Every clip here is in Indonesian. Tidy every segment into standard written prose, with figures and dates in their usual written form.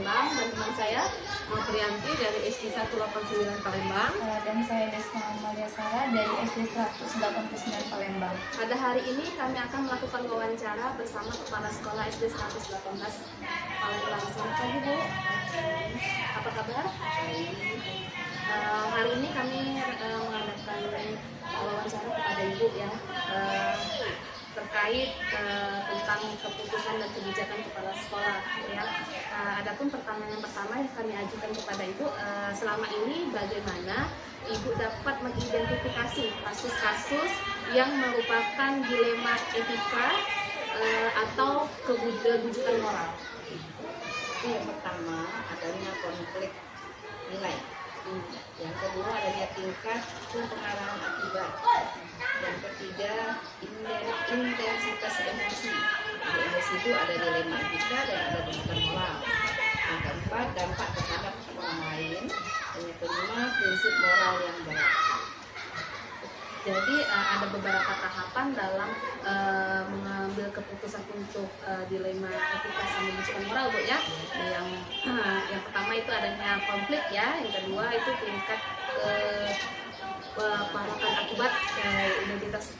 Palembang, dan teman saya Priyanti dari SD 189 Palembang. Dan saya Desma Amalia Sarah dari SD 189 Palembang. Pada hari ini kami akan melakukan wawancara bersama Kepala Sekolah SD 118 Palembang. Selamat pagi Bu, apa kabar? Hari ini kami mengadakan wawancara kepada Ibu ya, terkait tentang keputusan dan kebijakan kepala sekolah ya. Adapun pertanyaan yang pertama yang kami ajukan kepada Ibu, selama ini bagaimana Ibu dapat mengidentifikasi kasus-kasus yang merupakan dilema etika atau kebujukan moral? Yang pertama adanya konflik nilai. Yang kedua adanya tingkat pengaruhan akibat. Yang ketiga intensitas emosi. Di emosi itu ada dilema etika dan ada kebujukan moral. Yang keempat dampak terhadap orang lain. Dan yang kelima prinsip moral yang berat. Jadi ada beberapa tahapan dalam mengambil keputusan untuk dilema etika sama kebujukan moral Bu ya. Yang pertama itu adanya konflik ya, yang kedua itu tingkat pengaruhan akibat, identitas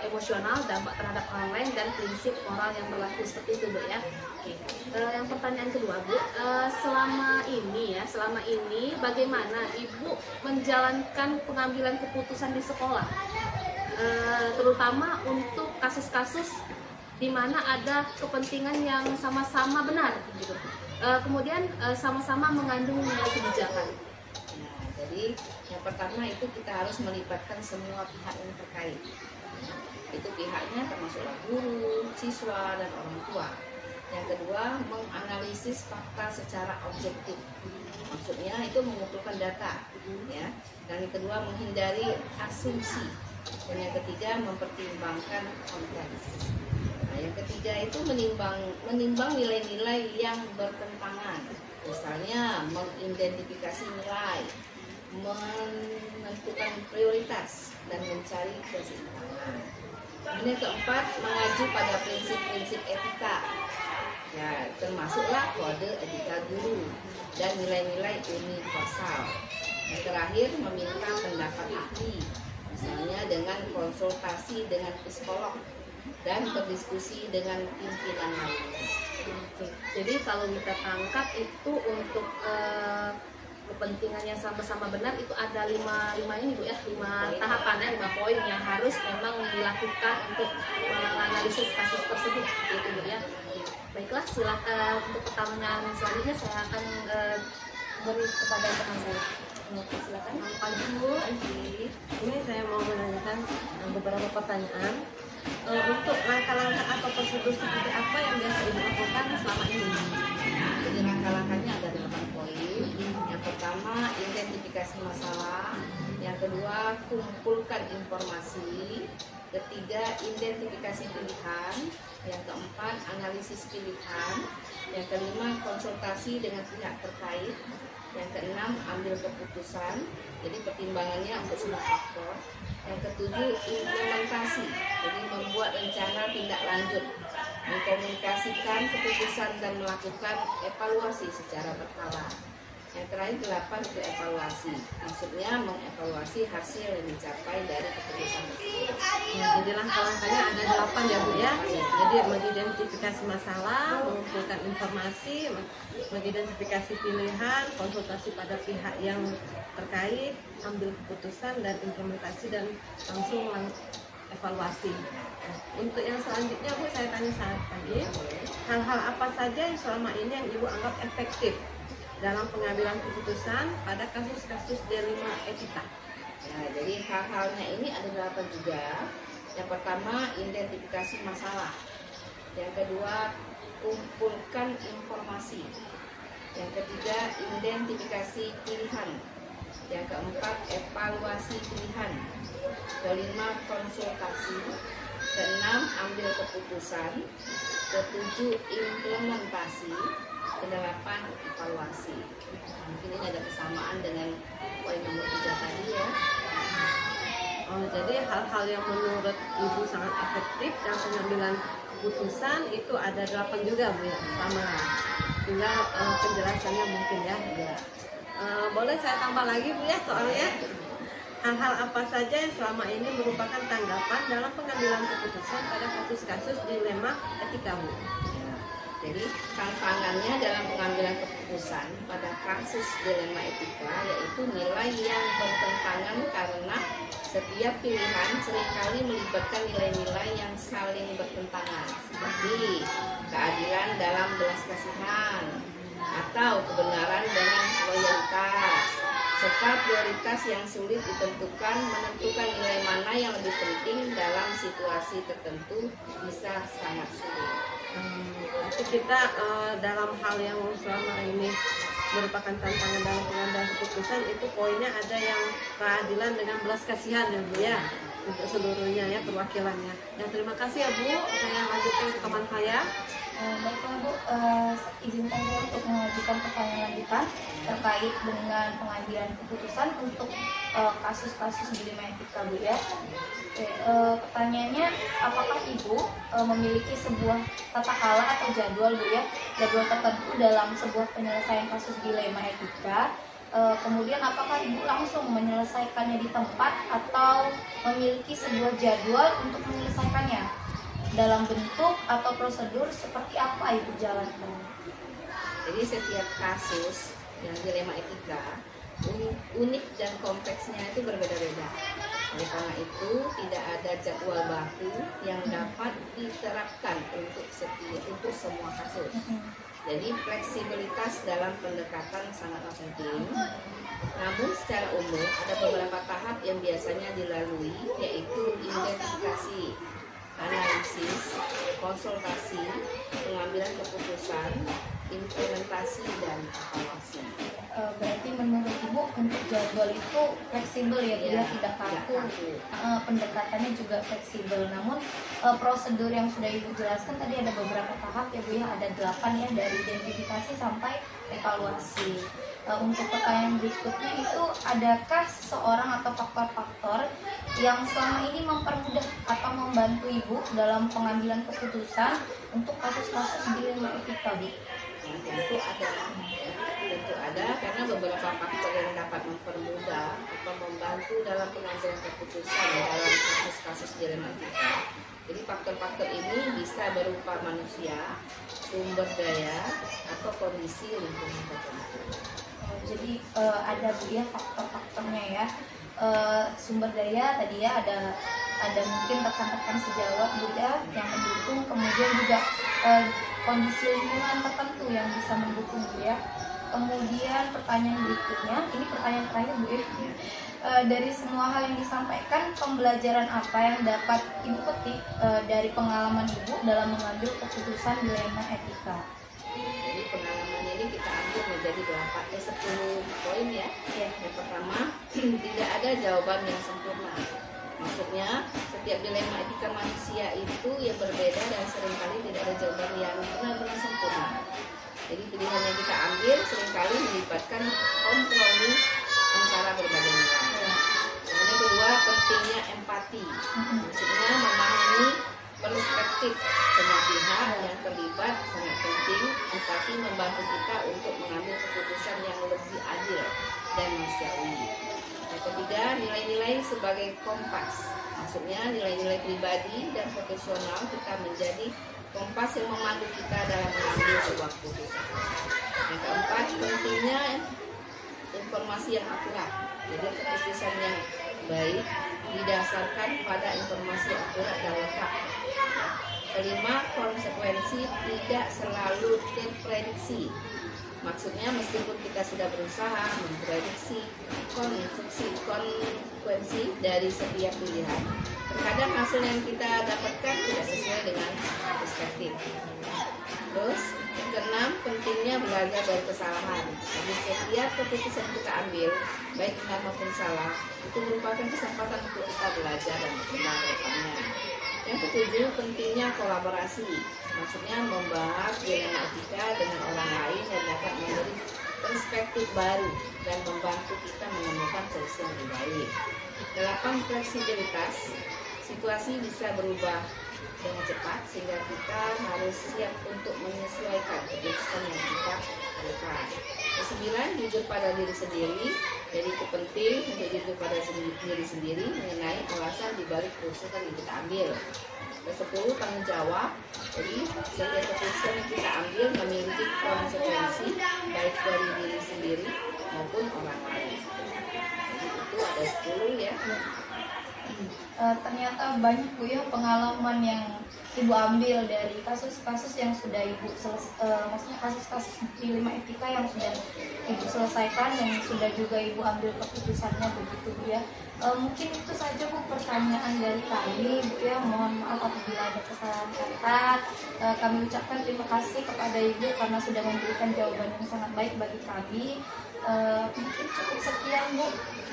emosional, dampak terhadap orang lain, dan prinsip moral yang berlaku seperti itu Bu ya. Oke. Yang pertanyaan kedua Bu, selama ini bagaimana Ibu menjalankan pengambilan keputusan di sekolah, terutama untuk kasus-kasus di mana ada kepentingan yang sama-sama benar gitu. Kemudian sama-sama mengandung nilai kebijakan. Nah, jadi yang pertama itu kita harus melibatkan semua pihak yang terkait. Itu pihaknya termasuklah guru, siswa, dan orang tua. Yang kedua, menganalisis fakta secara objektif. Maksudnya itu mengumpulkan data, ya. Dan yang kedua, menghindari asumsi. Dan yang ketiga, mempertimbangkan konteks. Nah, yang ketiga itu menimbang nilai-nilai yang bertentangan. Misalnya mengidentifikasi nilai, menentukan prioritas, dan mencari keseimbangan. Kemudian yang keempat, mengacu pada prinsip-prinsip etika. Ya, termasuklah kode etika guru dan nilai-nilai universal. Yang terakhir, meminta pendapat ahli, misalnya dengan konsultasi dengan psikolog dan berdiskusi dengan pimpinan lainnya. Jadi kalau kita tangkap itu untuk kepentingan yang sama-sama benar itu ada lima ini Bu ya, 5 tahapan ya, 5 poin yang harus memang dilakukan untuk menganalisis kasus tersebut gitu Bu ya. Baiklah, silakan untuk pertanyaan selanjutnya saya akan beri kepada teman saya. Silakan. Pagi Bu, ini saya mau menanyakan beberapa pertanyaan. Untuk langkah-langkah atau prosedur seperti apa yang biasa Ibu lakukan selama ini? Jadi langkah-langkahnya ada 8 poin. Yang pertama, identifikasi masalah. Yang kedua, kumpulkan informasi. Ketiga, identifikasi pilihan. Yang keempat, analisis pilihan. Yang kelima, konsultasi dengan pihak terkait. Yang keenam, ambil keputusan. Jadi pertimbangannya untuk semua faktor. Yang ketujuh, implementasi. Jadi membuat rencana tindak lanjut, mengkomunikasikan keputusan dan melakukan evaluasi secara berkala. Yang terakhir 8 itu evaluasi. Maksudnya mengevaluasi hasil yang dicapai dari keputusan tersebut. Ya, jadi langkah-langkahnya ada 8 ya Bu ya. Jadi mengidentifikasi masalah, mengumpulkan informasi, mengidentifikasi pilihan, konsultasi pada pihak yang terkait, ambil keputusan dan implementasi, dan langsung evaluasi. Untuk yang selanjutnya Bu, saya tanya tadi, hal-hal apa saja yang selama ini yang Ibu anggap efektif dalam pengambilan keputusan pada kasus-kasus dilema etika? Ya, jadi hal-halnya ini ada 8 juga. Yang pertama, identifikasi masalah. Yang kedua, kumpulkan informasi. Yang ketiga, identifikasi pilihan. Yang keempat, evaluasi pilihan. Kelima, konsultasi. Keenam, ambil keputusan. Ketujuh, implementasi. Kedelapan, evaluasi. Mungkin ini ada kesamaan dengan poin nomor 3 tadi ya. Oh, jadi hal-hal yang menurut Ibu sangat efektif dalam pengambilan keputusan itu ada 8 juga Bu ya, sama. tinggal penjelasannya mungkin ya. Boleh saya tambah lagi Bu ya soalnya hal-hal apa saja yang selama ini merupakan tanggapan dalam pengambilan keputusan pada kasus-kasus dilema etika Bu? Jadi tantangannya dalam pengambilan keputusan pada kasus dilema etika yaitu nilai yang bertentangan karena setiap pilihan seringkali melibatkan nilai-nilai yang saling bertentangan seperti keadilan dalam belas kasihan atau kebenaran dengan loyalitas serta prioritas yang sulit ditentukan. Menentukan nilai mana yang lebih penting dalam situasi tertentu bisa sangat sulit. Tapi kita dalam hal yang selama ini merupakan tantangan dalam pengambilan keputusan itu poinnya ada yang keadilan dengan belas kasihan ya Bu ya, untuk seluruhnya ya perwakilannya. Ya terima kasih ya Bu, saya lanjutkan ke teman saya. Baiklah Bu, izinkan saya untuk mengajukan pertanyaan lanjutan terkait dengan pengambilan keputusan untuk kasus-kasus dilema etika Bu ya. Oke, pertanyaannya, apakah Ibu memiliki sebuah tata cara atau jadwal Bu ya, jadwal tertentu dalam sebuah penyelesaian kasus dilema etika? Kemudian apakah Ibu langsung menyelesaikannya di tempat atau memiliki sebuah jadwal untuk menyelesaikannya? Dalam bentuk atau prosedur seperti apa Ibu jalankan? Jadi setiap kasus yang dilema etika unik dan kompleksnya itu berbeda-beda. Oleh karena itu tidak ada jadwal baku yang dapat diterapkan untuk semua kasus. Jadi fleksibilitas dalam pendekatan sangatlah penting. Namun secara umum ada beberapa tahap yang biasanya dilalui, yaitu identifikasi, analisis, konsultasi, pengambilan keputusan, implementasi, dan evaluasi. Berarti menurut Ibu untuk jadwal itu fleksibel ya Bu ya, tidak kaku. Pendekatannya juga fleksibel. Namun prosedur yang sudah Ibu jelaskan tadi ada beberapa tahap ya Bu ya, ada 8 ya, dari identifikasi sampai evaluasi. Untuk pertanyaan berikutnya itu, adakah seseorang atau faktor-faktor yang selama ini mempermudah atau membantu Ibu dalam pengambilan keputusan untuk kasus-kasus dilema etika Bu? Tentu ada karena beberapa faktor yang dapat mempermudah atau membantu dalam pengambilan keputusan dalam kasus-kasus dilema etika. Jadi faktor-faktor ini bisa berupa manusia, sumber daya, atau kondisi lingkungan tertentu. Jadi ada Bu ya faktor-faktornya ya. Sumber daya tadi ya, ada mungkin rekan-rekan sejawat Bu ya yang mendukung, kemudian juga kondisi lingkungan tertentu yang bisa mendukung Bu ya. Kemudian pertanyaan berikutnya, ini pertanyaan terakhir Bu ya. Dari semua hal yang disampaikan, pembelajaran apa yang dapat Ibu petik dari pengalaman Ibu dalam mengambil keputusan dilema etika? Jadi pengalaman ini kita ambil menjadi 10 poin ya. Yang pertama, tidak ada jawaban yang sempurna. Maksudnya setiap dilema etika manusia itu yang berbeda dan seringkali tidak ada jawaban yang benar-benar sempurna. Jadi pilihan yang kita ambil seringkali melibatkan kompromi antara berbagai nilai. Kemudian kedua, pentingnya empati. Maksudnya memahami perspektif semua pihak yang terlibat sangat penting. Empati membantu kita untuk mengambil keputusan yang lebih adil dan manusiawi. Yang ketiga, nilai-nilai sebagai kompas. Maksudnya nilai-nilai pribadi dan profesional kita menjadi kompas yang memandu kita dalam mengambil sebuah keputusan. Yang keempat, pentingnya informasi yang akurat. Jadi keputusan yang baik didasarkan pada informasi yang akurat dan lengkap. Kelima, konsekuensi tidak selalu terprediksi. Maksudnya meskipun kita sudah berusaha memprediksi konsekuensi dari setiap pilihan, terkadang hasil yang kita dapatkan tidak sesuai dengan perspektif. Terus, keenam, pentingnya belajar dari kesalahan. Jadi setiap keputusan kita ambil, baik benar maupun salah, itu merupakan kesempatan untuk kita belajar dan berkembang ke depannya. Yang ketujuh, pentingnya kolaborasi. Maksudnya membahas dilema etika dengan orang lain yang dapat memberi perspektif baru dan membantu kita menemukan solusi yang lebih baik. 8, fleksibilitas. Situasi bisa berubah dengan cepat, sehingga kita harus siap untuk menyesuaikan keputusan yang kita lakukan. Kesembilan, jujur pada diri sendiri. Jadi itu penting untuk jujur pada diri sendiri mengenai alasan dibalik keputusan yang kita ambil. Ke-10, tanggung jawab. Jadi setiap keputusan yang kita ambil memiliki konsekuensi baik dari diri sendiri maupun orang lain. Itu ada 10 ya. Ternyata banyak Bu ya pengalaman yang Ibu ambil dari kasus-kasus yang sudah Ibu maksudnya kasus-kasus dilema etika yang sudah Ibu selesaikan, yang sudah juga Ibu ambil keputusannya begitu Bu ya. Mungkin itu saja Bu pertanyaan dari kami Bu ya. Mohon maaf apabila ada kesalahan kata. Kami ucapkan terima kasih kepada Ibu karena sudah memberikan jawaban yang sangat baik bagi kami. Mungkin cukup sekian Bu.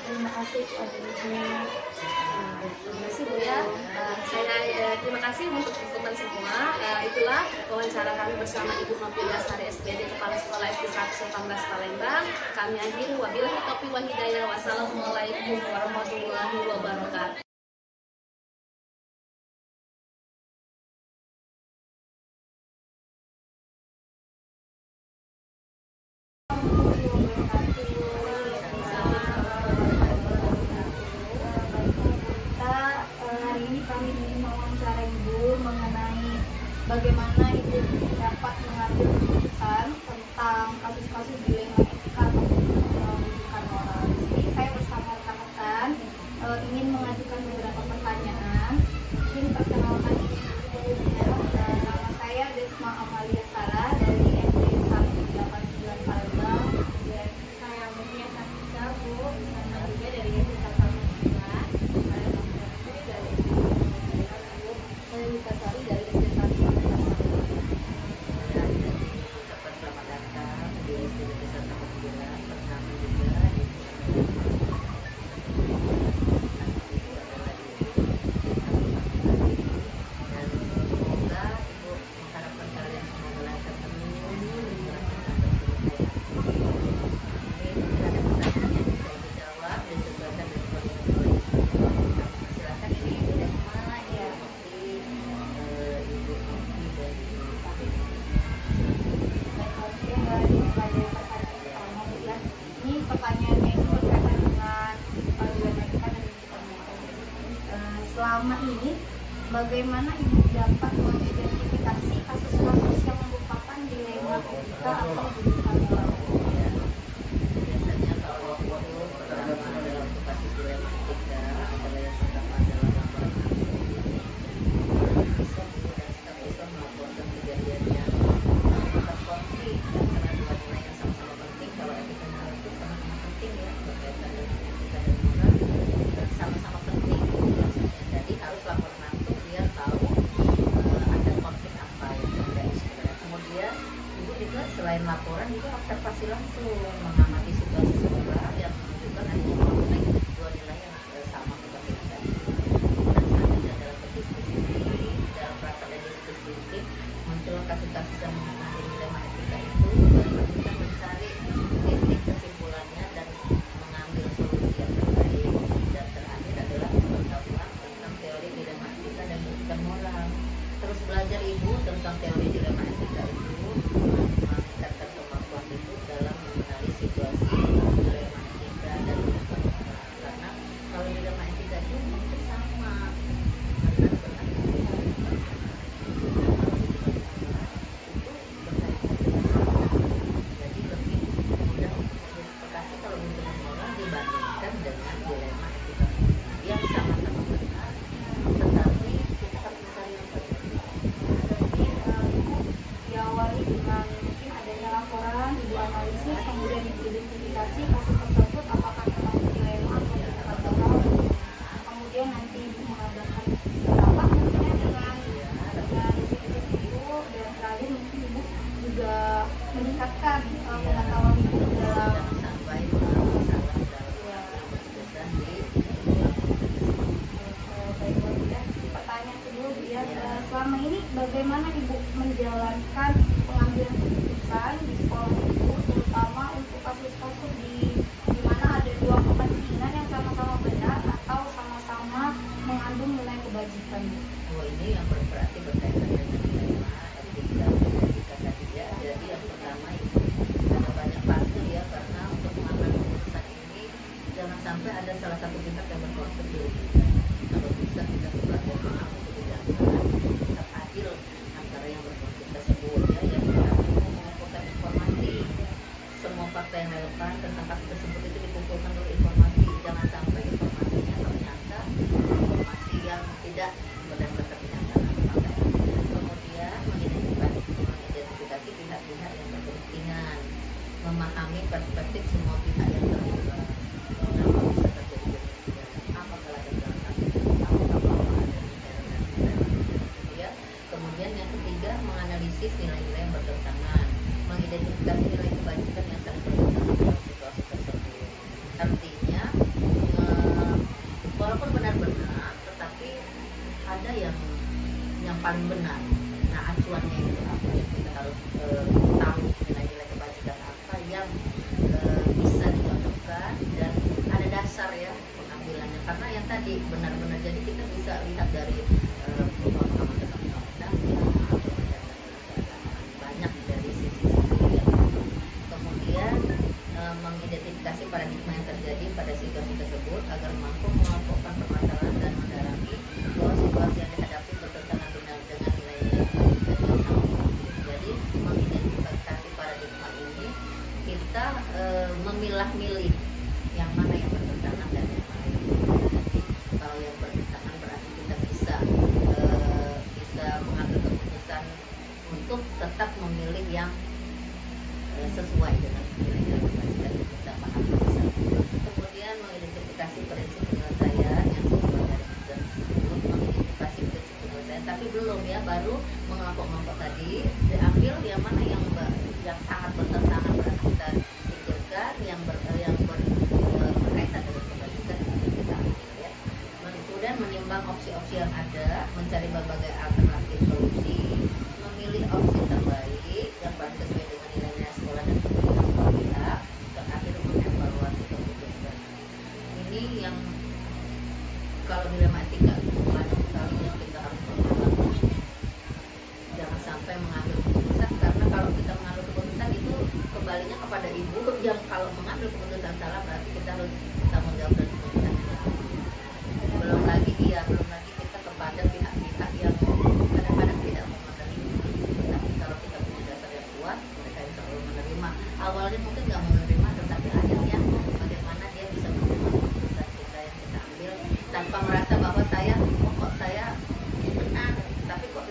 Terima kasih kepada Ibu. Terima kasih Bu ya. Saya terima kasih untuk teman-teman semua. Itulah wawancara kami bersama Ibu Nopilia Sari SPD Kepala Sekolah SD 118 Palembang. Kami akhiri wabillahi taufiq wal hidayah. Wassalamualaikum warahmatullahi wabarakatuh. Bagaimana Ibu dapat mengambil keputusan tentang kasus-kasus dilema etika atau pendidikan moral. Di sini saya bersama rekan-rekan ingin mengajukan beberapa pertanyaan. Mungkin perkenalkan diri dulu ya. Nama saya Desma Amalia Sarah dari SD 189 Palembang. Dan saya Mutia Sakisa Bu, nama juga dari SD 189. Saya Mutia dari SD 189 Bu. Saya Lika Sari dari SD 189. Selama ini, bagaimana Ibu dapat mengidentifikasi kasus-kasus yang merupakan dilema etika atau pendidikan moral? Biasanya kalau fokus pertama dalam kasus dilema etika adalah yang pertama adalah laporan bisa melaporkan kejadian yang konflik antara dua nilai yang sama-sama penting. Kalau etika moral itu sama-sama penting ya, berkaitan dengan etika dan moral sama-sama penting. Jadi harus laporan langsung biar tahu ada konflik apa yang terjadi sebenarnya. Kemudian Ibu juga selain laporan juga observasi langsung, mengamati situasi sekolah yang menunjukkan adanya konflik dua nilai yang sama kepentingan. Dan selanjutnya adalah berdiskusi dalam rapat dan diskusi muncul kasus-kasus yang mengenai dilema etika itu, dan kita mencari titik kesimpulannya dan mengambil solusi yang terbaik. Dan terakhir adalah pengetahuan tentang teori dilema etika dan pendidikan moral. Terus belajar Ibu tentang teori dilema etika itu meningkatkan kemampuan Ibu dalam mengenali situasi dilema etika dan pendidikan moral. Karena kalau dilema etika itu mungkin sama, karena berkaitan jadi lebih mudah untuk identifikasi kalau dilema moral dibandingkan dengan dilema etika yang sama-sama benar, tetapi kita harus mencari yang benar. Diawali dengan mungkin adanya laporan, Ibu analisis, kemudian Ibu identifikasi kasus tersebut apakah memang dilema atau pendidikan moral. Kemudian nanti Ibu mengadakan rapat mungkin dengan Ibu, dan terakhir mungkin Ibu juga meningkatkan pengetahuan Ibu dalam sampai masalah dalam keputusan di pertanyaan kedua Bu ya. Selama ini bagaimana Ibu menjalankan pengambilan keputusan di sekolah Ibu, terutama untuk kasus-kasus di mana ada dua kepentingan yang sama-sama benar atau sama-sama mengandung nilai kebajikan Bu? ini yang berarti fakta yang relevan tentang kasus tersebut itu dikumpulkan dulu informasi, jangan sampai informasinya ternyata informasi yang tidak berdasarkan kenyataan fakta. Kemudian mengidentifikasi pihak-pihak yang berkepentingan, memahami perspektif semua pihak yang terlibat. Mengapa bisa terjadi demikian? Apakah ada belakang? Apakah ada ya? Kemudian yang ketiga, menganalisis nilai-nilai yang bertentangan, mengidentifikasi nilai kebajikan yang saling bertentangan dalam situasi tersebut. Artinya, walaupun benar-benar, tetapi ada yang paling benar. Nah, acuannya itu apa? Kita harus tahu nilai-nilai kebajikan apa yang bisa dicocokkan dan ada dasar ya pengambilannya. Karena yang tadi benar-benar, jadi kita bisa lihat dari pemahaman tentang undang-undang banyak dari sisi-sisi yang kemudian mengidentifikasi paradigma yang terjadi pada situasi tersebut agar mampu mengelompokkan permasalahan dan mendalami bahwa situasi yang dihadapi bertentangan benar dengan nilai-nilai kebajikan. Jadi mengidentifikasi paradigma ini kita memilah-milih yang mana yang bertentangan dan yang mana yang tidak. Jadi kalau yang bertentangan berarti kita bisa mengambil keputusan untuk tetap memilih yang sesuai dengan nilai-nilai kebajikan yang kita pahami. Kemudian mengidentifikasi prinsip penyelesaian yang sesuai dari tujuan tersebut, mengidentifikasi prinsip penyelesaian, tapi belum ya, baru mengelompok-kelompok tadi, diambil yang mana yang sangat bertentangan berarti kita singkirkan, yang berkaitan dengan kebajikan kita ambil ya. Kemudian menimbang opsi-opsi yang ada, mencari berbagai alternatif solusi, memilih opsi terbaik yang paling sesuai dengan nilai-nilai sekolah dan kepentingan semua pihak, dan akhirnya mengevaluasi keputusan. Ini yang kalau dilema etika banyak sekali yang kita harus perhatikan. Jangan sampai mengambil keputusan, karena kalau kita mengambil keputusan itu kembalinya kepada ibu yang kalau mengambil keputusan salah berarti kita harus tanggung jawab dari keputusan kita. Belum lagi kita kepada pihak-pihak yang kadang-kadang tidak mau menerima. Tapi kalau kita punya dasar yang kuat, mereka insya Allah menerima. Awalnya mungkin nggak mau menerima, tetapi akhirnya bagaimana dia bisa menerima keputusan kita yang kita ambil tanpa merasa bahwa saya benar, tapi kok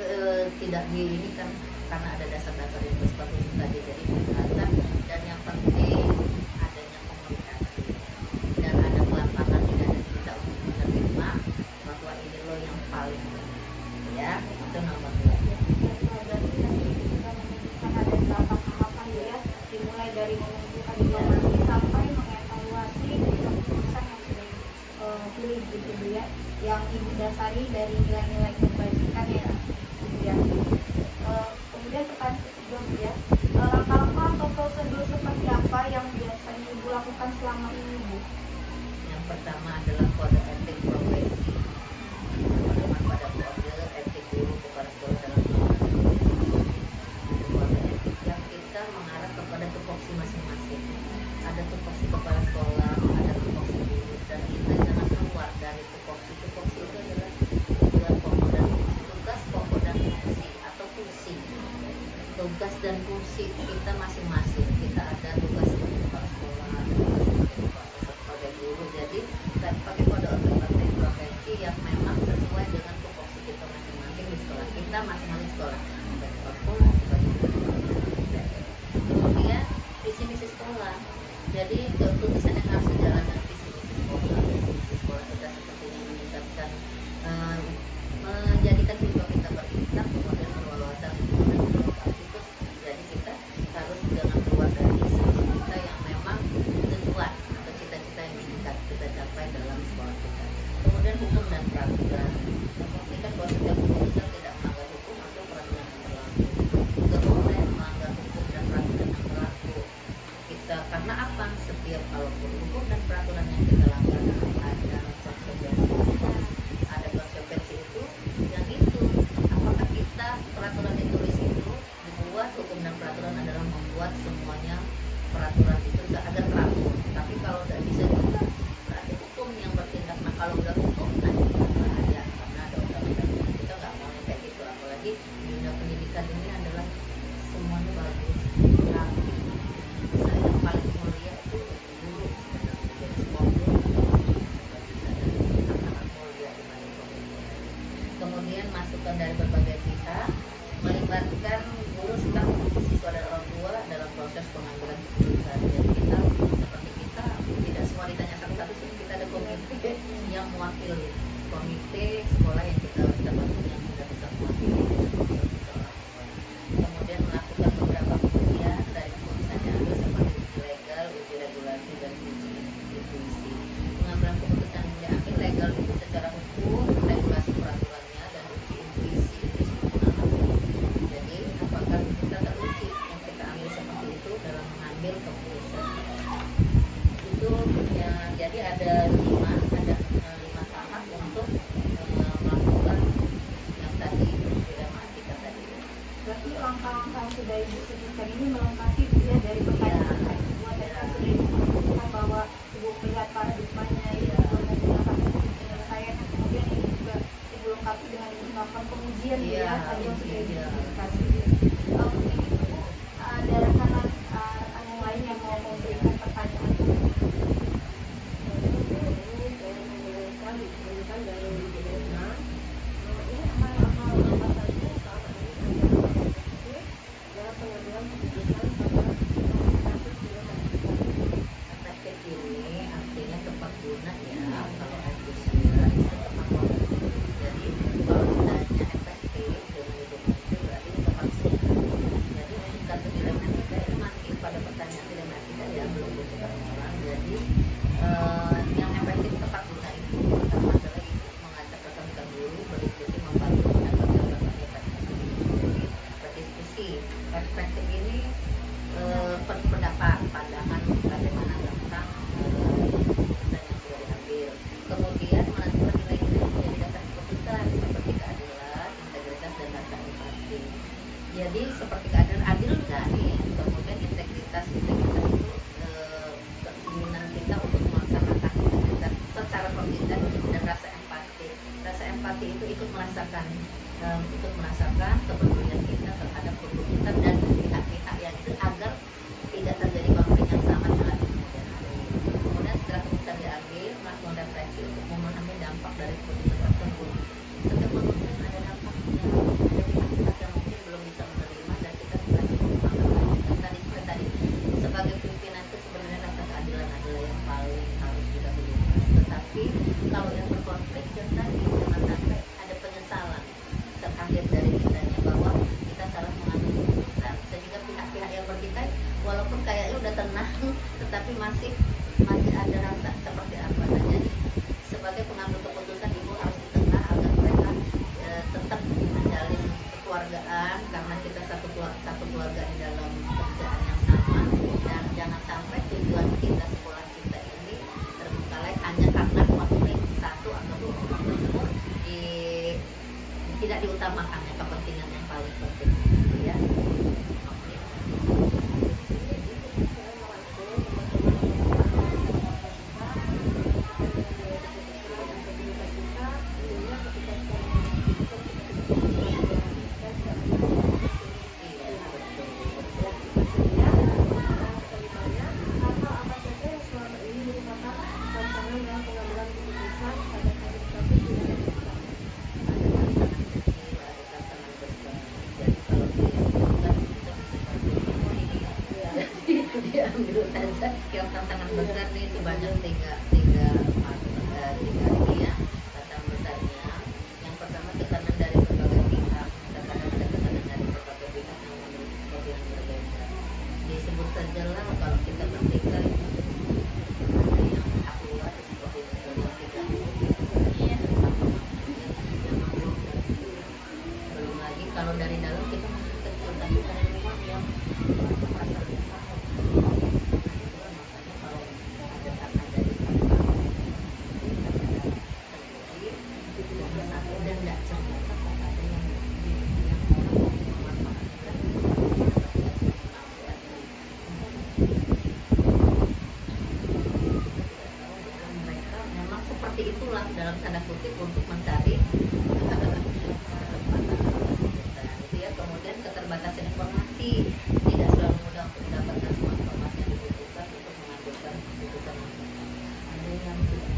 tidak ini kan, karena ada dasar-dasar yang bersifat tadi. Jadi penjelasan, dan yang penting adanya komunikasi dan ada pelapangan tidak ada kita untuk menerima bahwa ini loh yang paling benar ya, itu nomor 2. Berarti nanti kita menunjukkan ada 8 tahapan ya, dimulai dari mengumpulkan informasi sampai mengevaluasi keputusan yang sudah pilih gitu ya, yang ibu dasari dari nilai-nilai kebajikan ya gitu ya. Kemudian pertanyaan ketiga ya, langkah-langkah atau prosedur seperti apa yang biasanya ibu lakukan selama ini bu? Yang pertama adalah kode etik profesi, pedoman pada kode etik guru kepala sekolah dalam kode etik yang kita mengarah kepada tupoksi masing-masing. Ada tupoksi kepala sekolah, ada tupoksi guru, dan kita jangan keluar dari tupoksi. Tupoksi itu adalah tugas pokok dan fungsi atau fungsi. Tugas dan fungsi kita masing-masing. Kita ada tugas sebagai kepala sekolah, sebagai guru. Jadi kita pakai kode etik profesi yang memang sesuai dengan tupoksi kita masing-masing di sekolah kita, masing-masing sekolah. Sebagai kepala sekolah, sebagai kemudian visi misi sekolah. Jadi keputusan yang harus dijalankan visi misi sekolah. Visi misi sekolah kita seperti ini meningkatkan, menjadikan siswa kita berintak, kemudian berwawasan dan beraktivitas. Jadi kita harus jangan keluar dari visi kita yang memang tujuan atau cita-cita yang ingin kita capai dalam sekolah kita. Kemudian hukum dan peraturan, memastikan bahwa setiap keputusan tidak melanggar hukum atau peraturan yang berlaku. Tidak boleh melanggar hukum dan peraturan yang berlaku. Kita karena apa? Setiap kalaupun hukum dan peraturan yang kita langgar ada konsekuensi. Ada konsekuensi itu yang itu. Apakah kita peraturan ditulis itu dibuat, hukum dan peraturan adalah membuat semuanya peraturan itu agar teratur. Tapi kalau tidak bisa juga berarti hukum yang bertindak. Nah kalau udah hukum nanti kita bahaya karena ada undang-undang. Kita nggak mau kayak gitu. Apalagi di dunia pendidikan ini adalah semuanya bagus, rapi. Yang paling keputusan. Jadi kita seperti kita tidak semua ditanya satu-satu, kita ada komite yang mewakili, komite sekolah yang kita bentuk yang sudah bisa mewakili kemudian melakukan beberapa pengujian dari keputusannya ada seperti uji legal, uji regulasi, dan uji intuisi. Pengambilan keputusan yang diambil legal itu secara hukum, regulasi peraturannya, dan uji intuisi pengalaman. Jadi apakah kita teruji yang kita ambil seperti itu dalam mengambil keputusan itu ya. Jadi ada lima tahap untuk melakukan yang tadi dilematika tadi. Berarti langkah-langkah yang sudah Ibu sebutkan ini melengkapi ya dari pertanyaan kedua tadi kan sudah Ibu sebutkan bahwa Ibu melihat paradigmanya, Ibu menggunakan penyelesaian, kemudian ini juga Ibu lengkapi dengan melakukan pengujian ya tadi yang sudah Ibu sebutkan. Mungkin Ibu ada rekan yang lain yang mau memberikan pertanyaan. Dari Ibu Desna, ini hal-hal apa saja selama ini dalam pengambilan keputusan pada kasus dilematika. Efektif ini artinya tepat guna ya. Kalau efisien itu tepat waktu. Jadi kalau ditanya efektif dengan itu berarti tepat guna. Jadi untuk kasus dilematika ini masih pada pertanyaan dilematika ya, belum butuh orang. Jadi yang efektif tepat guna itu pertama adalah mengajak rekan-rekan guru berdiskusi, membantu mendapatkan berbagai perspektif. Jadi berdiskusi perspektif ini pendapat, pandangan bagaimana tentang keputusan yang sudah diambil. Kemudian menentukan nilai-nilai yang menjadi dasar keputusan seperti keadilan, integritas, dan rasa empati. Jadi seperti keadilan, adil nggak nih? Kemudian integritas itu keinginan kita untuk melaksanakan integritas secara konsisten, dan rasa empati. Rasa empati itu ikut merasakan kepedulian kita terhadap keputusan dan pihak-pihak yang itu agar tidak terjadi konflik yang sama dengan kemudian hari. Kemudian setelah keputusan diambil, melakukan refleksi untuk memahami dampak dari keputusan tersebut. Setiap keputusan ada dampaknya, ada pihak-pihak yang mungkin belum bisa menerima, dan kita dikasih pemahaman. Dan tadi sebagai pimpinan itu sebenarnya rasa keadilan adalah yang paling harus kita berikan. Tetapi kalau yang berkonflik dan tadi jangan sampai ada penyesalan terakhir dari kitanya bahwa kita salah mengambil keputusan, sehingga pihak-pihak yang bertikai walaupun kayaknya udah tenang tetapi masih ada rasa seperti apa. Nah, jadi sebagai pengambil keputusan Ibu harus di tengah agar mereka tetap menjalin kekeluargaan, karena kita satu keluarga di dalam kerjaan yang sama, dan jangan sampai tujuan kita sekolah kita ini terbengkalai hanya karena konflik satu atau dua orang tersebut tidak diutamakannya kepentingan yang paling penting ya. Diambil saja yang tantangan besar nih sebanyak tiga ini ya, tantangan besarnya. Yang pertama tekanan dari berbagai pihak, tekanan dari berbagai pihak yang memiliki kepentingan berbeda. Disebut saja lah kalau kita bertikai ada yang hak luar seperti misalnya tidak belum lagi kalau dari dalam kita masih kecil, tapi dari luar yang merasa dalam tanda kutip untuk mencari kesempatan itu ya. Kemudian keterbatasan informasi, tidak selalu mudah untuk mendapatkan semua informasi yang dibutuhkan untuk mengambilkan keputusan. Ada yang tidak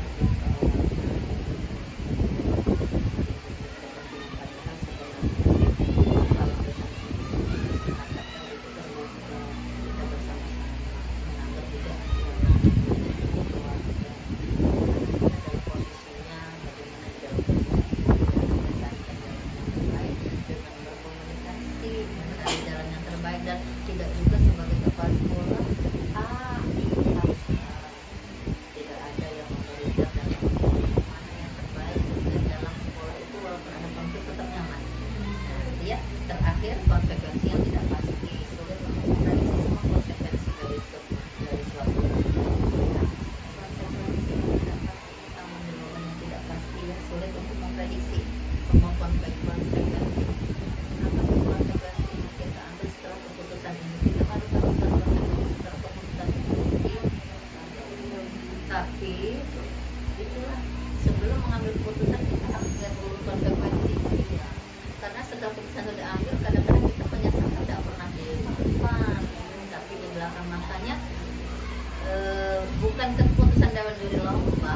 bukan keputusan Dewan Juri Lomba.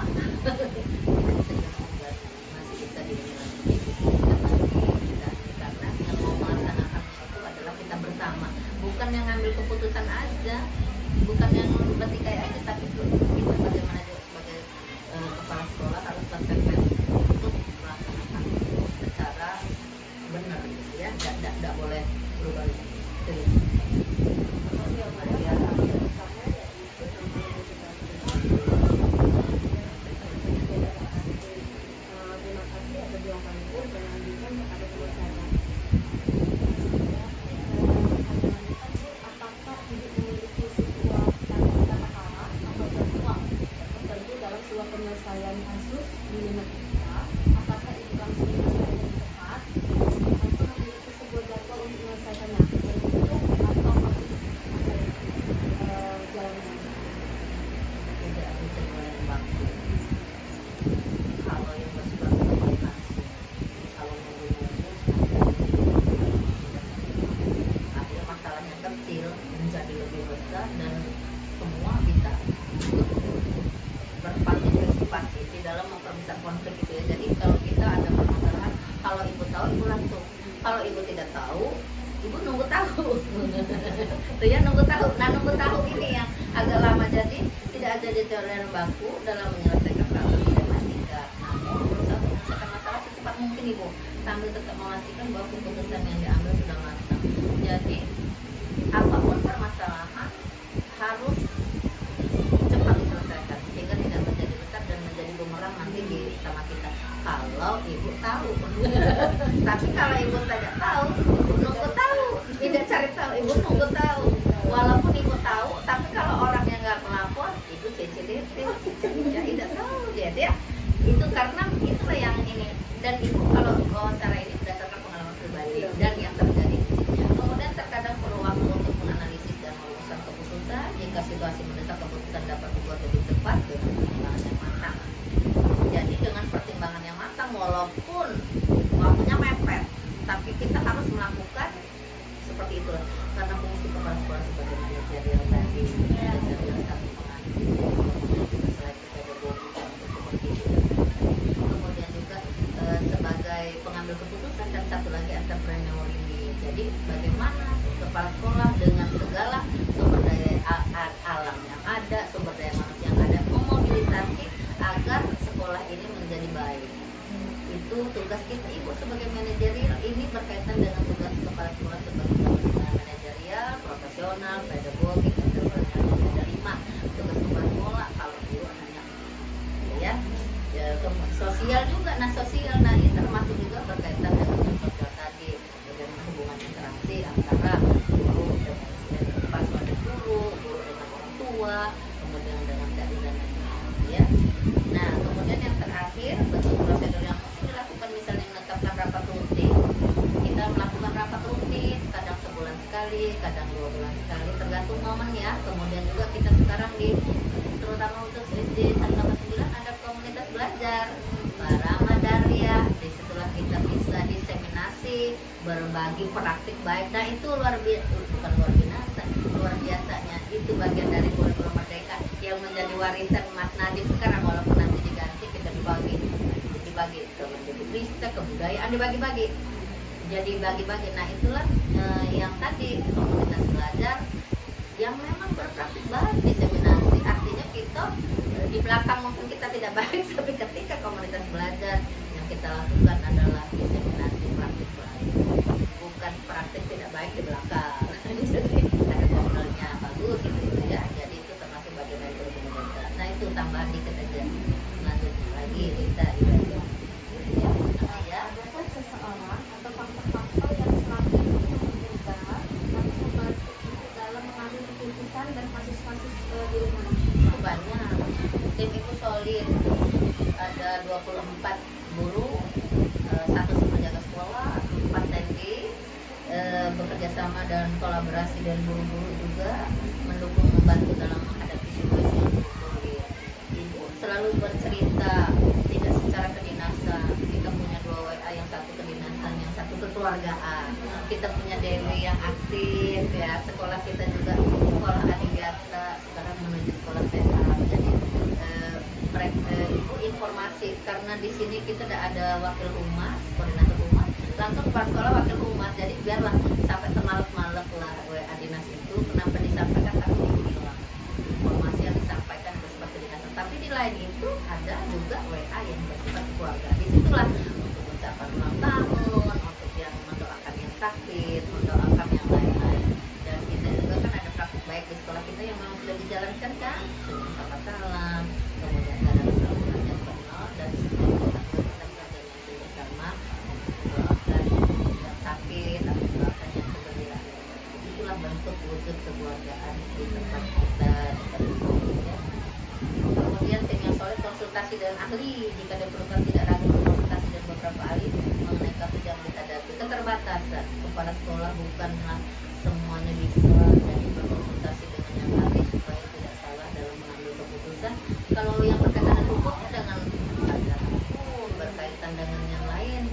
Masih bisa dibilang karena yang mau melaksanakan itu adalah kita bersama, bukan yang ngambil keputusan aja, bukan yang bertikai aja, tapi kita bagaimana juga sebagai kepala sekolah harus konsekuensi untuk melaksanakan secara benar gitu ya, tidak boleh berubah itu. Penyelesaian kasus di lingkungan kita, apakah itu langsung diselesaikan dengan cepat atau memiliki sebuah jadwal untuk menyelesaikannya, atau masih jalan tidak bisa jalan waktu. Kalau yang bersifat komunikasi, kalau menunggu akhirnya masalahnya kecil menjadi lebih besar dan semua bisa berpartisipasi di dalam memperbesar konflik itu ya. Jadi kalau kita ada permasalahan, kalau ibu tahu ibu langsung, kalau ibu tidak tahu ibu nunggu tahu. Tuh ya, nunggu tahu. Nah, nunggu tahu ini yang agak lama, jadi tidak ada detail baku dalam menyelesaikan problematika. Namun berusaha untuk menyelesaikan masalah secepat mungkin ibu, sambil tetap memastikan bahwa keputusan yang diambil sudah matang. Jadi apapun permasalahan harus cepat diselesaikan sehingga tidak menjadi besar dan menjadi bumerang nanti di sama kita. Kalau ibu tahu, tapi kalau ibu tidak tahu, ibu nunggu tahu, tidak cari tahu, ibu nunggu tahu. Walaupun ibu tahu, tapi kalau orang yang nggak melapor, ibu CCDT, ya tidak tahu, ya. Itu karena itulah yang ini. Dan ibu kalau wawancara ini berdasarkan pengalaman pribadi dan yang terjadi. Kemudian terkadang perlu waktu untuk menganalisis dan merumuskan keputusan. Jika situasi mendesak, keputusan dapat dibuat lebih cepat dengan pertimbangan yang matang. Jadi dengan pertimbangan yang matang, walaupun waktunya mepet, tapi kita harus melakukan seperti itu. Karena fungsi kepala sekolah sebagai manajerial tadi, manajerial satu selain pedagogi seperti itu. Kemudian juga sebagai pengambil keputusan dan satu lagi entrepreneur ini. Jadi bagaimana kepala sekolah dengan segala sumber daya alam yang ada, sumber daya manusia yang ada, memobilisasi agar sekolah ini menjadi baik. Itu tugas kita ibu sebagai manajerial, ini berkaitan dengan tugas kepala sekolah sebagai manajerial, profesional, pedagogi, entrepreneur. Ada 5 tugas kepala sekolah. Kalau ibu hanya ya sosial juga, sosial, ini termasuk juga berkaitan dengan sosial tadi, bagaimana hubungan interaksi antara guru dengan pasukan guru dengan orang tua, kemudian dengan tadi dan ya. Nah, kemudian yang terakhir bentuk prosedur yang mesti dilakukan, misalnya menetapkan rapat rutin. Kita melakukan rapat rutin, kadang sebulan sekali, kadang 2 bulan sekali, tergantung momen ya. Kemudian juga kita sekarang terutama untuk SD 189 ada komunitas belajar barang Madaria. Disitulah kita bisa diseminasi, berbagi praktik baik. Nah itu luar biasanya. Itu bagian dari kurikulum Merdeka yang menjadi warisan Mas Nadiem sekarang, walaupun nanti diganti, kita dibagi ke Mendikbud, kebudayaan dibagi-bagi. Jadi bagi-bagi. Nah itulah yang tadi komunitas belajar yang memang berpraktik baik, diseminasi. Artinya kita di belakang mungkin kita tidak baik, tapi ketika komunitas belajar yang kita lakukan adalah diseminasi praktik baik, bukan praktik tidak baik di belakang. Jadi ada komunalnya bagus gitu ya. Jadi itu termasuk bagian dari kurikulum Merdeka. Nah itu tambahan dikit aja. Lanjut lagi kita ya. Adakah seseorang atau faktor-faktor yang selama ini menjaga harus membantu ibu dalam mengambil keputusan dan kasus-kasus di rumah? Itu banyak. Tim ibu solid, ada 24 guru, 1 penjaga sekolah, 4 TNI, bekerja sama dan kolaborasi dan guru-guru juga mendukung, membantu dalam menghadapi situasi yang sulit. Ibu selalu bercerita, tidak secara kedinasan. Kita punya 2 WA, yang satu kedinasan, yang satu kekeluargaan. Kita punya Dewi yang aktif ya. Sekolah kita juga sekolah adiwiyata, sekarang menuju sekolah sehat. Jadi ibu informasi karena di sini kita tidak ada wakil humas, koordinator humas, langsung ke sekolah wakil humas. Jadi biarlah sampai temalek-malek lah WA dinas itu kenapa disampaikan karena ibu bilang informasi yang disampaikan bersifat kedinasan. Tapi di lain itu ada juga WA yang bersifat keluarga. Disitulah untuk ucapan ulang tahun, untuk yang mendoakan yang sakit, mendoakan yang lain-lain. Dan kita juga kan ada praktik baik di sekolah kita yang memang sudah dijalankan kan, senyum sama salam, kemudian ada saluran yang penuh dan semua kita belajar bersama, mendoakan yang sakit, atau mendoakan yang kegembiraan. Itulah bentuk wujud kekeluargaan di tempat kita. Kemudian tim yang solid konsultasi dengan ahli jika diperlukan, tidak ragu konsultasi dengan beberapa ahli mengenai kasus yang dihadapi. Keterbatasan kepala sekolah bukanlah semuanya bisa, jadi berkonsultasi dengan yang ahli supaya tidak salah dalam mengambil keputusan. Kalau yang berkaitan dengan hukumnya dengan sarjana hukum, berkaitan dengan yang lain,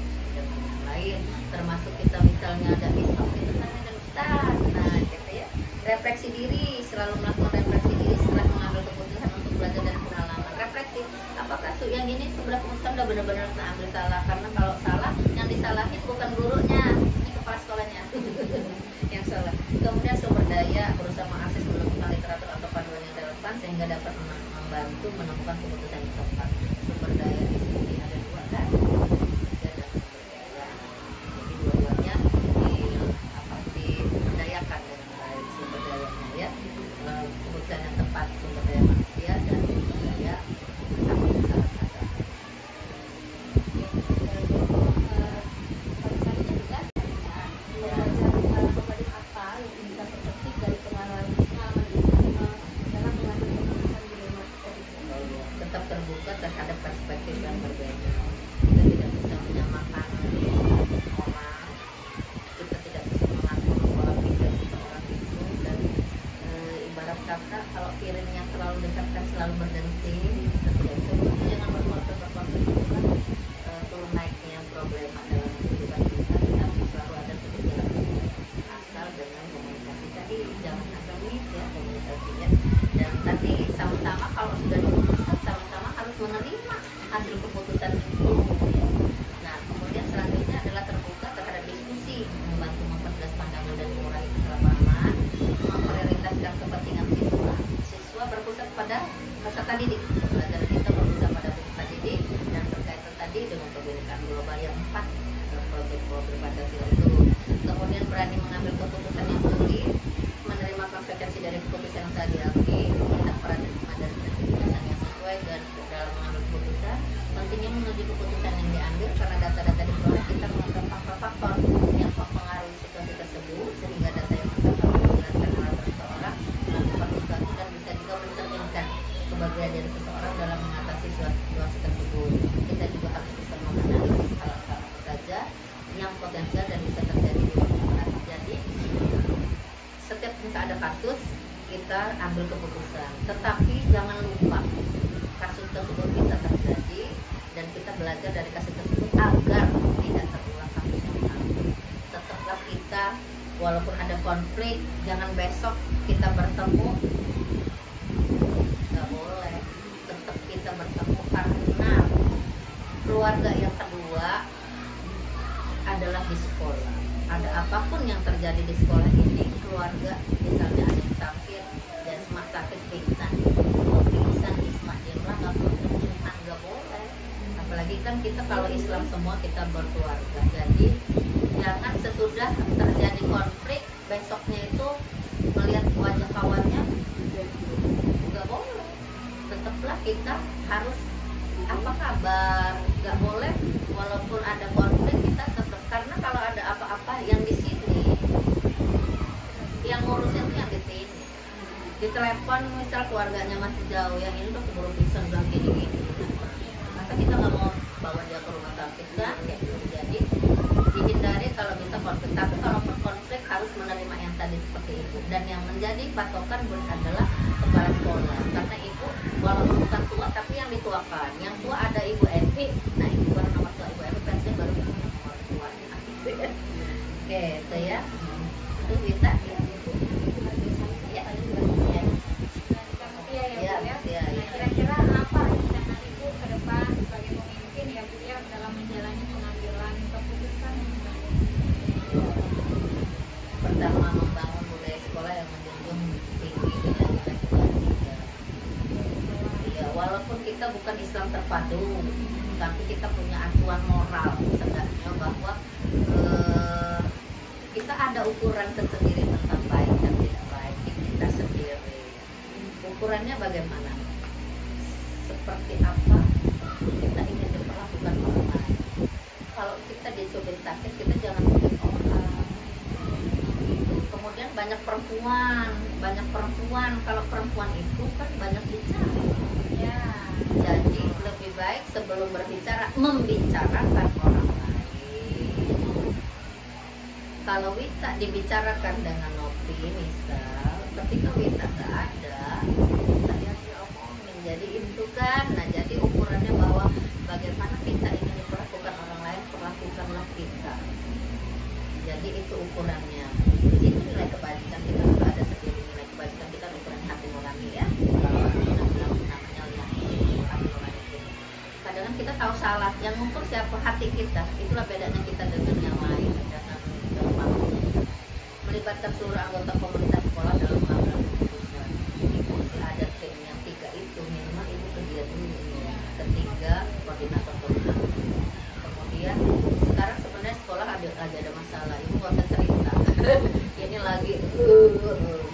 termasuk kita misalnya ada isu itu tanya dengan ustaz. Nah, gitu ya. Refleksi diri, selalu melakukan refleksi diri setelah mengambil keputusan untuk belajar dari pengalaman. Refleksi, apakah tuh yang ini sebenarnya keputusan udah benar-benar kena ambil salah? Karena kalau salah, yang disalahin bukan gurunya, ini kepala sekolahnya yang salah. Kemudian sumber daya, berusaha mengakses menemukan literatur atau panduan yang relevan sehingga dapat membantu menemukan keputusan yang tepat. Sumber daya di sini ada dua kan? Jadi dua-duanya diberdayakan dengan baik sumber dayanya ya. Keputusan yang tepat, sumber daya manusia dan sumber daya tetap terbuka terhadap perspektif yang berbeda. Kita tidak bisa menyamakan orang, kita tidak bisa mengatur pola pikir seseorang itu, dan ibarat kata kalau piringnya terlalu dekat kan selalu berdenting. Jangan berkonflik itu kan turun naiknya problema dalam kehidupan kita, tapi selalu ada kebijakan asal dengan komunikasi tadi, jangan akademis ya komunikasinya. Dan tadi sama-sama kalau sudah diputuskan sama-sama harus menerima hasil keputusan itu ya. Nah kemudian selanjutnya adalah terbuka terhadap diskusi, membantu memperjelas pandangan dan mengurangi kesalahpahaman, memprioritaskan kepentingan siswa berpusat pada peserta didik. Pelajaran kita berpusat pada peserta didik dan berkaitan tadi dengan kebinekaan global yang 4 proyek Pancasila itu. Kemudian berani mengambil keputusan yang sulit, menerima konsekuensi dari keputusan yang telah diambil, melihat paradigma dan keputusan yang sesuai dan dalam mengambil keputusan. Pentingnya menuju keputusan yang diambil karena data-data diperoleh kita mengenai faktor-faktor yang mempengaruhi situasi tersebut, sehingga data yang kita perlu menjelaskan hal seseorang melakukan sesuatu dan bisa juga mencerminkan kebahagiaan dari seseorang dalam mengatasi situasi tersebut. Kita juga harus bisa menganalisis hal-hal apa saja yang potensial dan bisa terjadi di waktu saat. Jadi setiap kita ada kasus kita ambil keputusan, tetapi jangan lupa kasus tersebut bisa terjadi dan kita belajar dari kasus tersebut agar tidak terulang kasus yang sama. Tetaplah kita walaupun ada konflik, jangan besok kita bertemu, nggak boleh. Tetap kita bertemu karena keluarga yang kedua adalah di sekolah. Ada apapun yang terjadi di sekolah ini, keluarga misalnya ada yang sakit dan Isma sakit pingsan, Isma diemlah nggak boleh. Apalagi kan kita kalau Islam semua kita berkeluarga. Jadi jangan sesudah terjadi konflik besoknya itu melihat wajah kawannya, nggak boleh. Tetaplah kita harus apa kabar, nggak boleh walaupun ada konflik kita tetap, karena kalau ada apa-apa yang di sini yang ngurusnya itu yang di sini. Di telepon misal keluarganya masih jauh, yang ini udah keburu pingsan bilang gini, masa kita nggak mau bawa dia ke rumah sakit kan? Ya, jadi dihindari kalau bisa konflik, tapi kalau konflik harus menerima yang tadi seperti itu. Dan yang menjadi patokan adalah kepala sekolah, karena ibu walaupun bukan tua tapi yang dituakan. Yang tua ada ibu Evi, nah ibu baru nomor tua, ibu Evi pensiun baru nomor tuanya. Oke, itu ya. Itu kita ya. Ya. walaupun kita bukan Islam terpadu, tapi kita punya acuan moral setidaknya bahwa kita ada ukuran tersendiri tentang baik dan tidak baik di kita sendiri. Ukurannya bagaimana? Seperti apa kita ingin diperlakukan orang lain. Kalau kita dicubit sakit, kita jangan cubit orang. Kemudian banyak perempuan. Kalau perempuan itu kan banyak bicara. Ya. Jadi lebih baik sebelum berbicara membicarakan orang lain. Kalau Wita dibicarakan dengan Nopi misal, ketika Wita nggak ada, saya diomongin. Jadi itu kan, nah jadi ukurannya bahwa bagaimana kita ingin diperlakukan orang lain, perlakukanlah kita. Jadi itu ukurannya. Itu nilai kebajikan kita sudah ada sendiri, nilai kebajikan kita ukuran hati nurani ya. Kalau namanya lihat hati nurani itu. Kadang kita tahu salah, yang ngukur siapa hati kita. Itulah bedanya kita dengan yang lain, dengan melibatkan seluruh anggota komunitas sekolah dalam mengambil keputusan. Ibu ada tim yang 3 itu minimal ibu kerja dulu. Ketiga koordinator koordinator. Kemudian sekarang sebenarnya sekolah ada masalah. Ibu nggak usah cerita. Ini lagi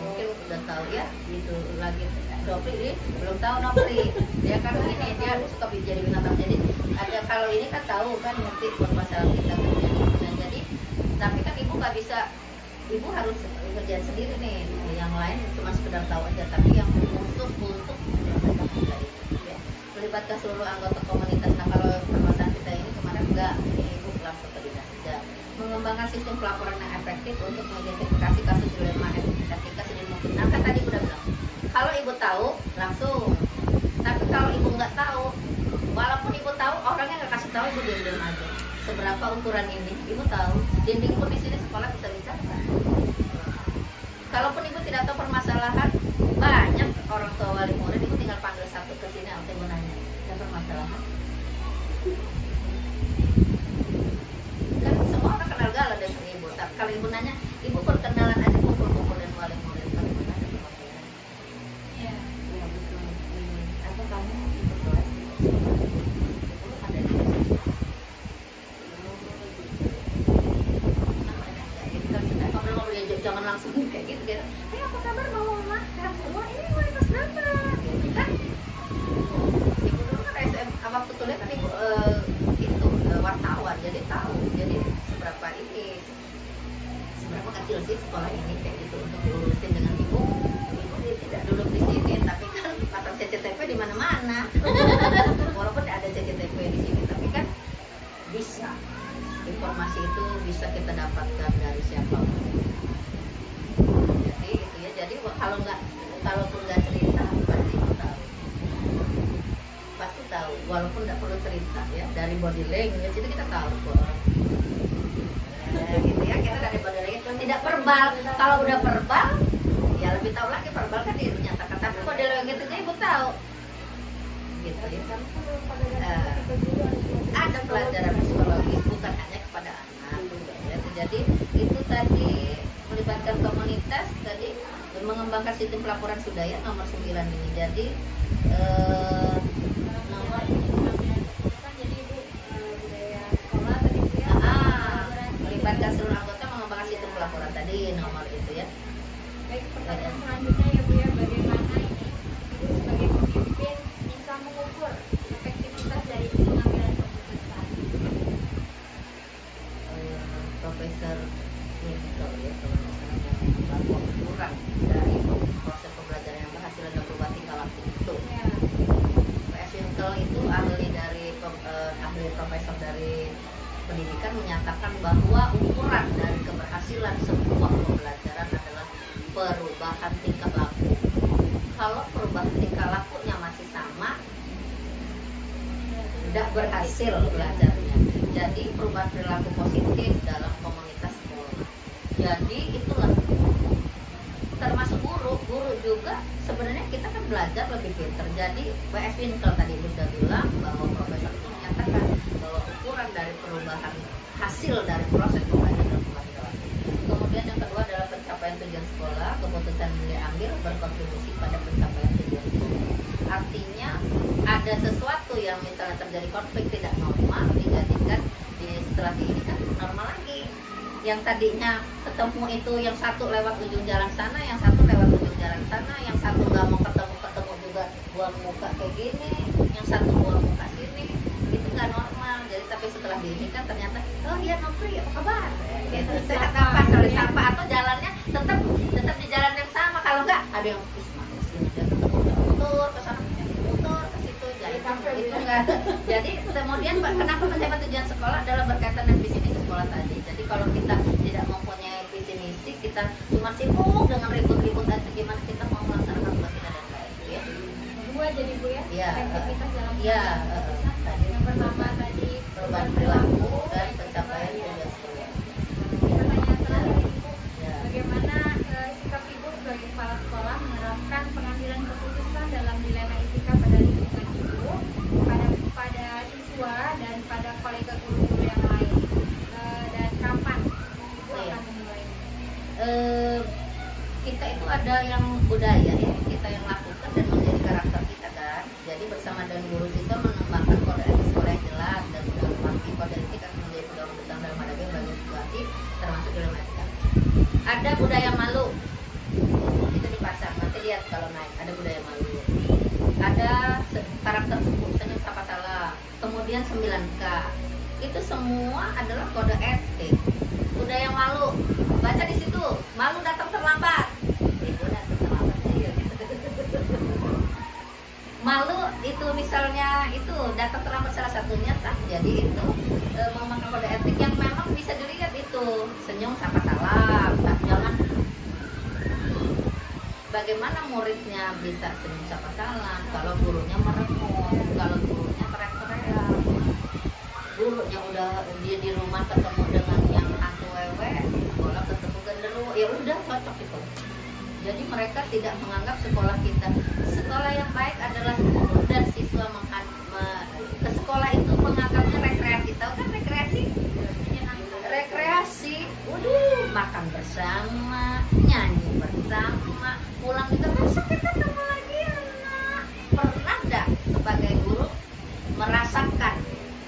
mungkin udah tahu ya itu lagi. Dopri ini belum tahu Dopri. Dia kan ini dia suka jadi binatang. Jadi ada kalau ini kan tahu kan ngerti masalah kita kerja. Nah, jadi tapi kan ibu nggak bisa. Ibu harus kerja sendiri nih, yang lain cuma sekedar tahu aja, tapi yang untuk ya, melibatkan seluruh anggota komunitas. Nah kalau permasalahan kita ini kemarin enggak, ini ibu langsung ke dinas saja, mengembangkan sistem pelaporan yang efektif untuk mengidentifikasi kasus dilema etika sedini mungkin. Nah kan tadi udah bilang, kalau ibu tahu langsung, tapi kalau ibu nggak tahu, walaupun ibu tahu orangnya nggak kasih tahu, ibu diam-diam aja. Seberapa ukuran ini, ibu tahu. Dinding pun di sini sekolah bisa bicara. Kalaupun ibu tidak tahu permasalahan, banyak orang tua wali murid ibu tinggal panggil satu ke sini, atau ibu nanya, ada permasalahan? Kan semua orang kenal Gala dengan ibu. Tapi kalau ibu nanya, ibu perkenalan aja kumpul-kumpul dan wali murid. Tapi ibu nanya permasalahan. Ya. Ya betul. Apa kamu ikut kelas? Ada di jangan langsung kayak gitu kan. Apa kabar mau mak? Sehat semua? Ini mulai kelas berapa? Gitu kan? Ibu dulu kan SM, waktu kuliah kan ibu itu wartawan, jadi tahu. Jadi seberapa kecil sih sekolah ini kayak gitu untuk diurusin dengan ibu. Ibu dia tidak duduk di sini, tapi kan pasang CCTV di mana-mana. Walaupun ada CCTV di sini, tapi kan bisa informasi itu bisa kita dapatkan dari siapapun. Jadi kalaupun nggak cerita pasti tahu walaupun nggak perlu cerita ya, dari body language itu kita tahu kok. Gitu ya, kita dari body language tidak verbal. Kalau udah verbal ya lebih tahu lagi, verbal kan dinyatakan, tapi body language itu ibu tahu gitu ya. Ada pelajaran psikologis bukan hanya kepada anak ya. Jadi itu tadi melibatkan komunitas, tadi mengembangkan sistem pelaporan sudah ya, nomor 9 ini. Jadi melibatkan seluruh anggota mengembangkan sistem pelaporan tadi, nomor itu ya. Baik, pertanyaan selanjutnya ya Bu ya, bagaimana ini Ibu sebagai pemimpin bisa mengukur efektivitas dari pengambilan keputusan? Profesor Nico ya, kalau misalnya bahwa kurang dari proses pembelajaran yang berhasil dan berubah tingkah laku itu. Ya. PS Winkel itu ahli profesor dari pendidikan menyatakan bahwa ukuran dari keberhasilan sebuah pembelajaran adalah perubahan tingkah laku. Kalau perubahan tingkah lakunya masih sama, tidak berhasil belajarnya. Jadi perubahan perilaku positif dalam komunitas sekolah. Jadi itulah termasuk guru juga sebenarnya kita kan belajar lebih pintar. Jadi PS Winkel tadi sudah bilang bahwa profesor itu menyatakan bahwa ukuran dari perubahan hasil dari proses pembelajaran pembelajaran. Kemudian yang kedua adalah pencapaian tujuan sekolah, keputusan yang diambil berkontribusi pada pencapaian tujuan sekolah. Artinya ada sesuatu yang misalnya terjadi konflik tidak normal, dijadikan setelah ini kan normal lagi. Yang tadinya ketemu itu yang satu lewat ujung jalan sana, yang satu lewat ujung jalan sana, yang satu nggak mau ketemu juga buang muka kayak gini, yang satu buang muka sini, itu nggak normal. Jadi tapi setelah ini kan ternyata oh iya Nopri apa kabar? Gitu. Sehat apa? Kalau disapa atau jalannya tetap di jalan yang sama. Kalau nggak ada yang muter ke sana, muter ke situ, jadi itu enggak. Jadi kemudian kenapa mencapai tujuan sekolah adalah berkaitan dengan visi misi sekolah tadi. Jadi kalau kita tidak mempunyai visi misi, kita cuma sibuk dengan ribut-ribut dan gimana kita mau melaksanakan tugas kita dan lain ya. Dua jadi Bu ya. Iya. Aktivitas dalam Iya. Tadi yang pertama tadi perubahan perilaku dan pencapaian tugas sekolah. Pertanyaan terakhir Ibu, Ya. bagaimana sikap Ibu sebagai kepala sekolah menerapkan pengambilan keputusan dalam dilema etika pada lingkungan Ibu, pada siswa dan pada kolega guru-guru yang lain, dan kapan Ibu Iya. akan memulai? Kita itu ada yang budaya ya, kita yang lakukan dan menjadi karakter kita kan. Jadi bersama dengan guru siswa mengembangkan kode etik sekolah yang jelas dan menempati kode etik akan menjadi pedoman besar dalam menghadapi berbagai situasi termasuk dalam etika. Ada budaya malu, itu dipasang, nanti lihat kalau naik ada budaya malu. Ada karakter senyum sapa salam, kemudian 9K. Itu semua adalah kode etik. Budaya malu, baca di situ, malu datang terlambat. Ibu datang terlambat. Malu itu misalnya itu datang terlambat salah satunya tak. Jadi itu memakai kode etik yang memang bisa dilihat itu senyum sapa salam. Tak, jangan bagaimana muridnya bisa senyum sapa salam kalau gurunya meremuk, kalau gurunya teriak-teriak. Gurunya udah dia di rumah ketemu dengan yang hantu wewe, di sekolah ketemu genderuwo, ya udah cocok itu. Jadi mereka tidak menganggap sekolah kita sekolah yang baik adalah guru dan siswa ke sekolah itu menganggapnya rekreasi. Tahu kan rekreasi? Rekreasi, makan bersama, nyanyi bersama, pulang juga besok kita ketemu lagi anak. Pernah nggak sebagai guru merasakan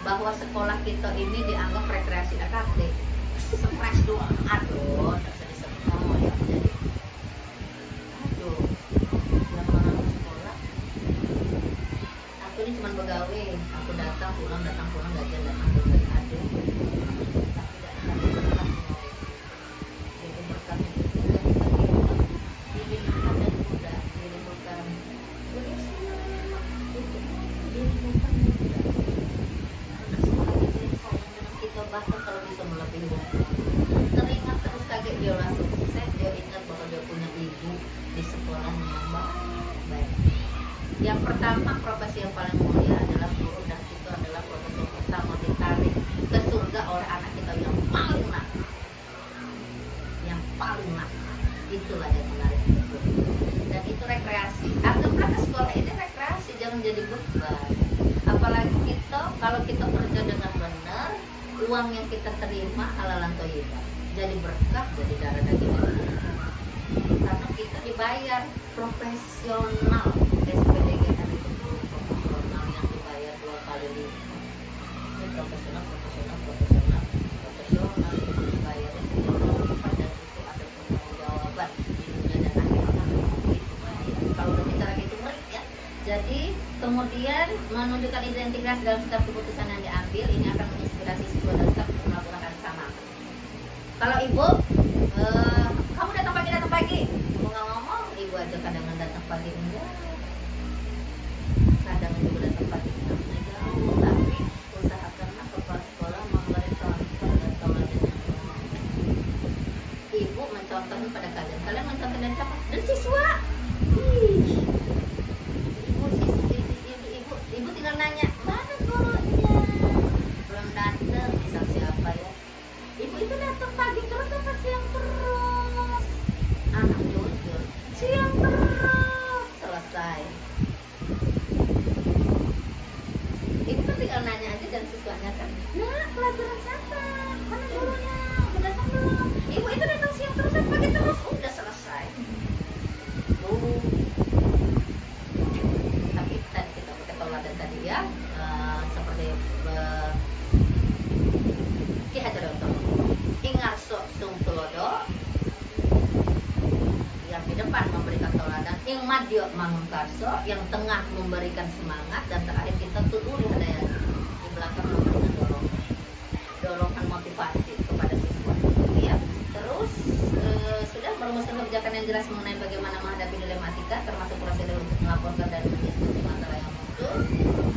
bahwa sekolah kita ini dianggap rekreasi akademik? Stres doang, aduh, tersedih semua ya. Jadi, aduh, lama-lama sekolah, aku ini cuma begawe, aku datang pulang gajian datang pulang, aduh, tapi tidak enak. Jadi berkat itu dirimukan dan mudah, dirimukan kita bahkan kalau bisa melebihi waktu. Teringat terus kaget dia langsung sukses, dia ingat bahwa dia punya ibu di sekolahnya yang baik. Yang pertama profesi yang paling mulia adalah guru dan itu adalah profesi yang pertama ditarik ke surga oleh anak kita yang paling nakal. Yang paling nakal. Itulah yang menarik itu. Dan itu rekreasi. Anggaplah sekolah ini rekreasi, jangan jadi beban. Apalagi kita kalau kita kerja dengan benar, uang yang kita terima halalan thayyibah, jadi berkah, jadi darah daging. Karena kita dibayar profesional. SPDGN itu profesional yang dibayar 2 kali lipat. Ini profesional itu dibayar sekian lipat dan itu ada pertanggungjawaban di dunia dan akhirat. Kalau udah bicara gitu ngeri ya. Jadi kemudian menunjukkan identitas dalam setiap keputusan yang diambil, ini akan menginspirasi siswa dan staff untuk melakukan hal sama. Kalau ibu, kamu datang pagi, ibu nggak ngomong, ibu aja kadang datang pagi enggak, kadang ibu datang pagi enggak jauh, tapi usahakanlah kepala sekolah memberi contoh dan teladan. Ibu mencontohkan pada kalian mencontoh dari siapa? Dari siswa. Ibu tinggal nanya, mana gurunya? Belum datang, misal siapa ya? Ibu itu datang pagi terus apa siang terus? Anak jujur, siang terus, selesai. Ibu kan tinggal nanya aja dan siswanya kan, nah pelajaran siapa? Mana gurunya? Udah datang belum? Ibu itu datang siang terus apa pagi terus? Udah selesai. Tapi tadi kita pakai teladan tadi ya, seperti Ki Hajar Ingarso Sungtulodo yang di depan memberikan teladan, Ing Madyo Mangkarso yang tengah memberikan semangat, dan terakhir kita tuturi ada di belakang memberikan dorongan motivasi kepada siswa ya. Terus sudah merumuskan kebijakan yang jelas mengenai bagaimana menghadapi dilematika, termasuk prosedur untuk melaporkan dan mendiskusi masalah yang muncul.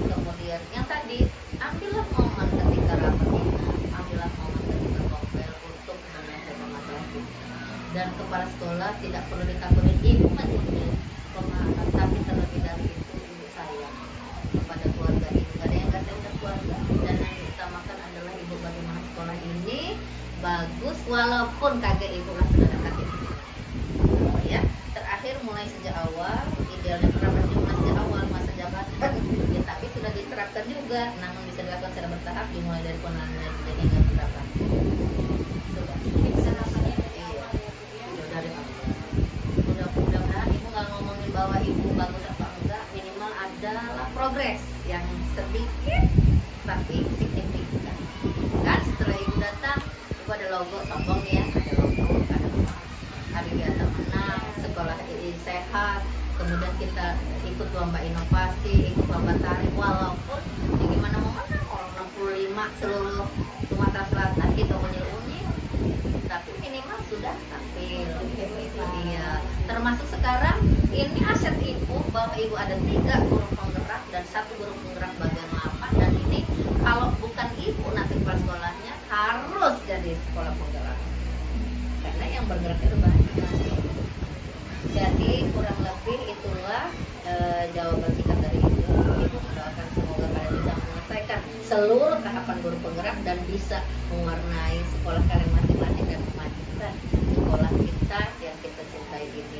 Kemudian yang tadi, ambillah momen ketika rapat, ambillah momen ketika kompel untuk menyelesaikan masalah itu. Dan kepala sekolah tidak perlu ditakutin, ibu mempunyai pemahaman, tapi terlebih dari itu ibu sayang kepada keluarga ibu. Gak ada yang gak sayang keluarga, dan yang diutamakan adalah ibu bagaimana sekolah ini bagus walaupun kagak ibu lah sudah dekat di sini. Ya, terakhir mulai sejak awal, idealnya penerapan dimulai sejak awal masa jabatan, ya, tapi sudah diterapkan juga, namun bisa dilakukan secara bertahap, dimulai dari penanganan jadi hingga penerapan. Sudah. Mudah-mudahan ibu nggak ngomongin bahwa ibu bagus apa enggak, minimal adalah progres yang sedikit tapi signifikan. Kan setelah ibu datang, ibu ada logo sombong ya, ada logo, ada hari biasa menang, sekolah ini sehat, kemudian kita ikut lomba inovasi, ikut lomba tari, walaupun ya gimana mau menang orang 65 seluruh Sumatera Selatan kita unyi-unyi, tapi minimal sudah tampil. Iya, termasuk sekarang ini aset ibu bahwa ibu ada 3 guru penggerak dan 1 guru penggerak bagian 8, dan ini kalau bukan ibu nanti kepala sekolahnya harus jadi sekolah penggerak karena yang bergerak itu banyak. Jadi kurang lebih itulah jawaban singkat dari ibu. Ibu mendoakan semoga kalian bisa menyelesaikan seluruh tahapan guru penggerak dan bisa mewarnai sekolah kalian masing-masing dan memajukan sekolah kita yang kita cintai ini.